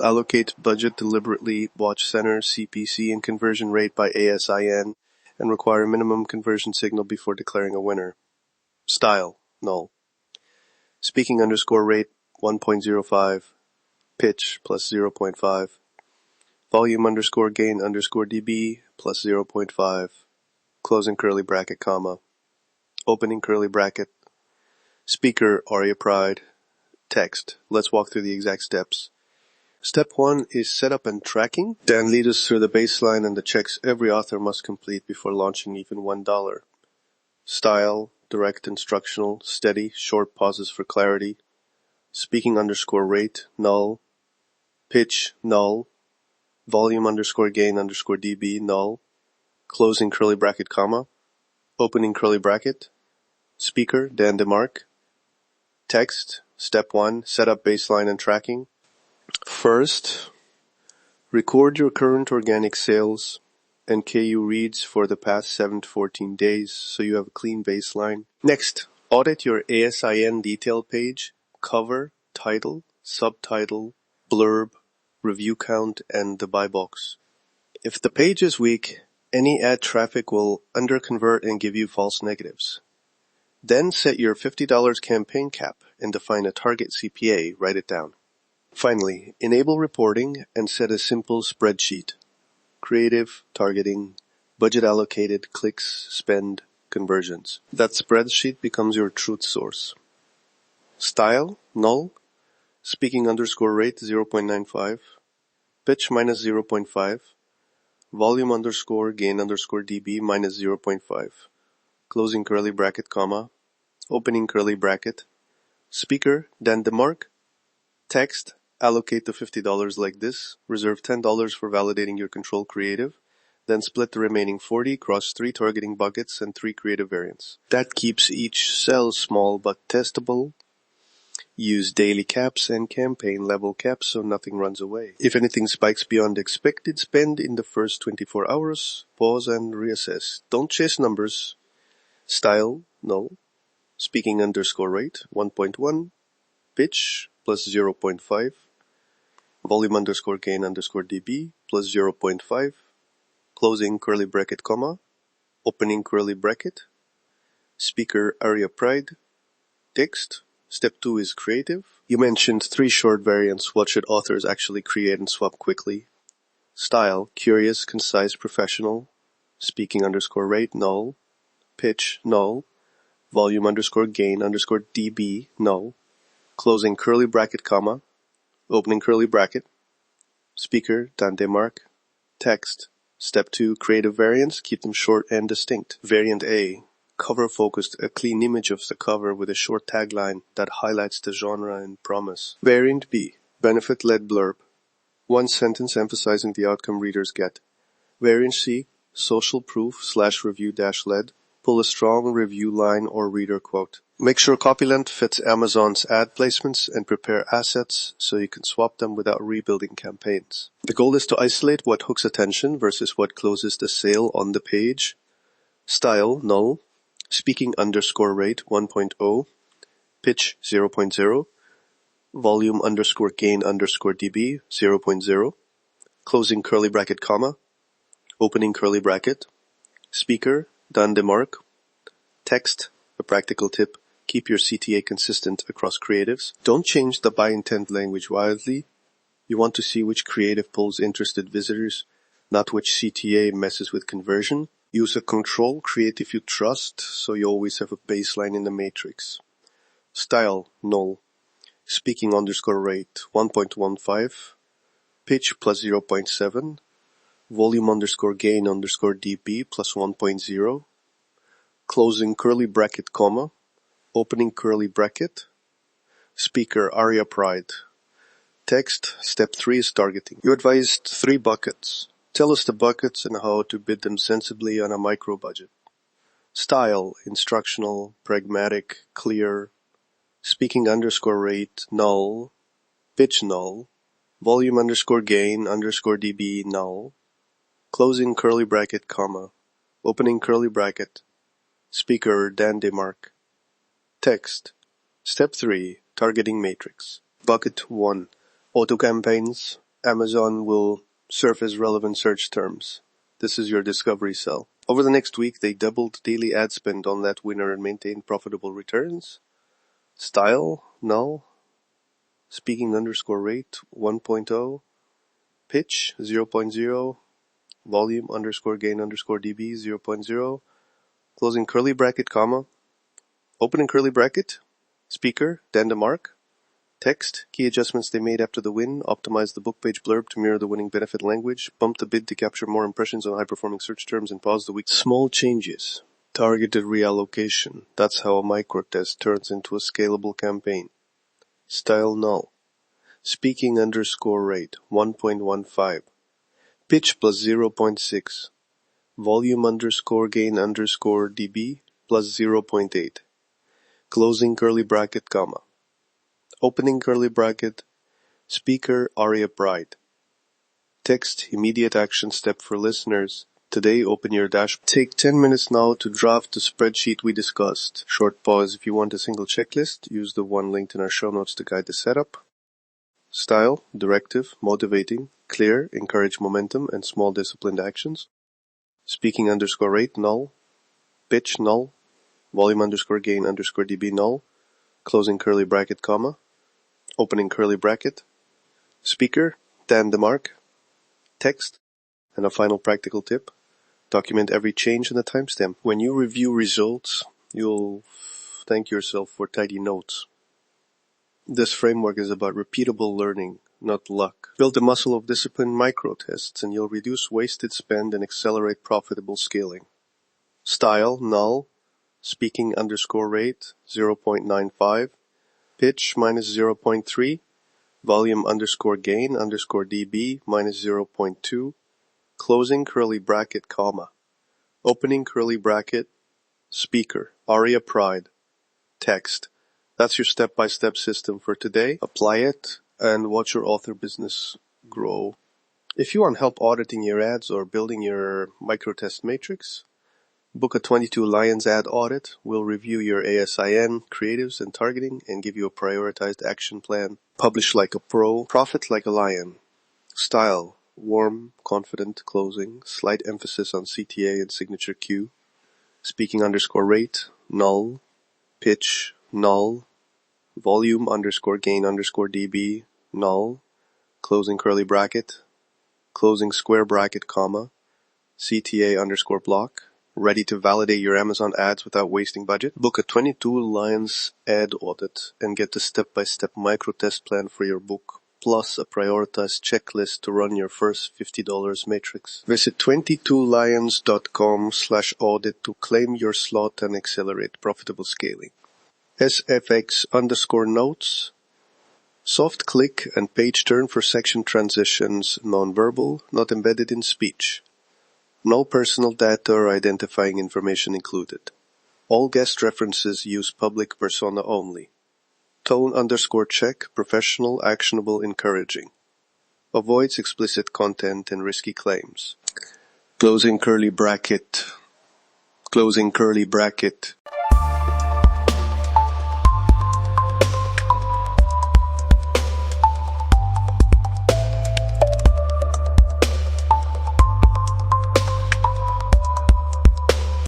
allocate budget deliberately, watch center, CPC, and conversion rate by ASIN, and require minimum conversion signal before declaring a winner. Style, null. Speaking underscore rate, 1.05. Pitch, plus 0.5. Volume underscore gain underscore dB, plus 0.5. Closing curly bracket, comma. Opening curly bracket. Speaker, Aria Pride. Text. Let's walk through the exact steps. Step 1 is setup and tracking. Dan leads us through the baseline and the checks every author must complete before launching even $1. Style, direct, instructional, steady, short pauses for clarity. Speaking underscore rate, null. Pitch, null. Volume underscore gain underscore dB, null. Closing curly bracket, comma. Opening curly bracket. Speaker, Dan DeMark. Text, step 1, setup, baseline, and tracking. First, record your current organic sales and KU reads for the past 7 to 14 days so you have a clean baseline. Next, audit your ASIN detail page, cover, title, subtitle, blurb, review count, and the buy box. If the page is weak, any ad traffic will underconvert and give you false negatives. Then set your $50 campaign cap and define a target CPA, write it down. Finally, enable reporting and set a simple spreadsheet. Creative, targeting, budget allocated, clicks, spend, conversions. That spreadsheet becomes your truth source. Style, null. Speaking underscore rate, 0.95. Pitch, minus 0.5. Volume underscore gain underscore dB, minus 0.5. Closing curly bracket, comma. Opening curly bracket. Speaker, Dan DeMark. Text, allocate the $50 like this. Reserve $10 for validating your control creative. Then split the remaining $40 across 3 targeting buckets and 3 creative variants. That keeps each cell small but testable. Use daily caps and campaign level caps so nothing runs away. If anything spikes beyond expected spend in the first 24 hours, pause and reassess. Don't chase numbers. Style, null. Speaking underscore rate, 1.1. Pitch, plus 0.5. Volume underscore gain underscore dB, plus 0.5. Closing curly bracket, comma. Opening curly bracket. Speaker, Aria Pride. Text. Step 2 is creative. You mentioned 3 short variants. What should authors actually create and swap quickly? Style, curious, concise, professional. Speaking underscore rate, null. Pitch, null. Volume underscore gain underscore dB, null. Closing curly bracket, comma. Opening curly bracket. Speaker, Dan DeMark. Text. Step 2, creative variants. Keep them short and distinct. Variant A. Cover focused, a clean image of the cover with a short tagline that highlights the genre and promise. Variant B. Benefit-led blurb. 1 sentence emphasizing the outcome readers get. Variant C. Social proof / review-led. Pull a strong review line or reader quote. Make sure copy length fits Amazon's ad placements and prepare assets so you can swap them without rebuilding campaigns. The goal is to isolate what hooks attention versus what closes the sale on the page. Style, null. Speaking underscore rate, 1.0. Pitch, 0.0. Volume underscore gain underscore dB, 0.0. Closing curly bracket, comma. Opening curly bracket. Speaker, Dan DeMark. Text, a practical tip. Keep your CTA consistent across creatives. Don't change the by intent language wildly. You want to see which creative pulls interested visitors, not which CTA messes with conversion. Use a control creative you trust so you always have a baseline in the matrix. Style, null. Speaking underscore rate, 1.15. Pitch, plus 0.7. Volume underscore gain underscore dB, plus 1.0. Closing curly bracket, comma. Opening curly bracket. Speaker, Aria Pride. Text, step 3 is targeting. You advised 3 buckets. Tell us the buckets and how to bid them sensibly on a micro budget. Style, instructional, pragmatic, clear. Speaking underscore rate, null. Pitch, null. Volume underscore gain underscore dB, null. Closing curly bracket, comma. Opening curly bracket. Speaker, Dan DeMark. Text. Step 3, targeting matrix. Bucket 1, auto campaigns, Amazon will surface relevant search terms. This is your discovery cell. Over the next week, they doubled daily ad spend on that winner and maintained profitable returns. Style, null. Speaking underscore rate, 1.0. Pitch, 0.0. Volume underscore gain underscore dB, 0.0. Closing curly bracket, comma. Opening curly bracket. Speaker, Dan DeMark. Text, key adjustments they made after the win, optimize the book page blurb to mirror the winning benefit language, bump the bid to capture more impressions on high-performing search terms, and pause the week. Small changes. Targeted reallocation. That's how a microtest turns into a scalable campaign. Style null. Speaking underscore rate, 1.15. Pitch plus 0.6. Volume underscore gain underscore dB plus 0.8. Closing curly bracket, comma. Opening curly bracket. Speaker, Aria Pride. Text, immediate action step for listeners. Today, open your dashboard. Take 10 minutes now to draft the spreadsheet we discussed. Short pause if you want a single checklist. Use the one linked in our show notes to guide the setup. Style, directive, motivating, clear, encourage momentum and small disciplined actions. Speaking underscore rate, null. Pitch, null. Volume underscore gain underscore dB, null. Closing curly bracket, comma. Opening curly bracket. Speaker, Dan DeMark. Text. And a final practical tip. Document every change in the timestamp. When you review results, you'll thank yourself for tidy notes. This framework is about repeatable learning, not luck. Build the muscle of disciplined micro-tests and you'll reduce wasted spend and accelerate profitable scaling. Style, null. Speaking underscore rate, 0.95. Pitch, minus 0.3. Volume underscore gain underscore dB, minus 0.2. Closing curly bracket, comma. Opening curly bracket. Speaker, Aria Pride. Text. That's your step-by-step system for today. Apply it and watch your author business grow. If you want help auditing your ads or building your microtest matrix, book a 22 Lions ad audit. We'll review your ASIN, creatives, and targeting and give you a prioritized action plan. Publish like a pro, profit like a lion. Style, warm, confident, closing, slight emphasis on CTA and signature Q. Speaking underscore rate, null. Pitch, null. Volume underscore gain underscore dB, null. Closing curly bracket. Closing square bracket, comma. CTA underscore block. Ready to validate your Amazon ads without wasting budget? Book a 22 Lions ad audit and get the step-by-step micro-test plan for your book, plus a prioritized checklist to run your first $50 matrix. Visit 22lions.com/audit to claim your slot and accelerate profitable scaling. SFX underscore notes. Soft click and page turn for section transitions, nonverbal, not embedded in speech. No personal data or identifying information included. All guest references use public persona only. Tone underscore check, professional, actionable, encouraging. Avoids explicit content and risky claims. Closing curly bracket. Closing curly bracket.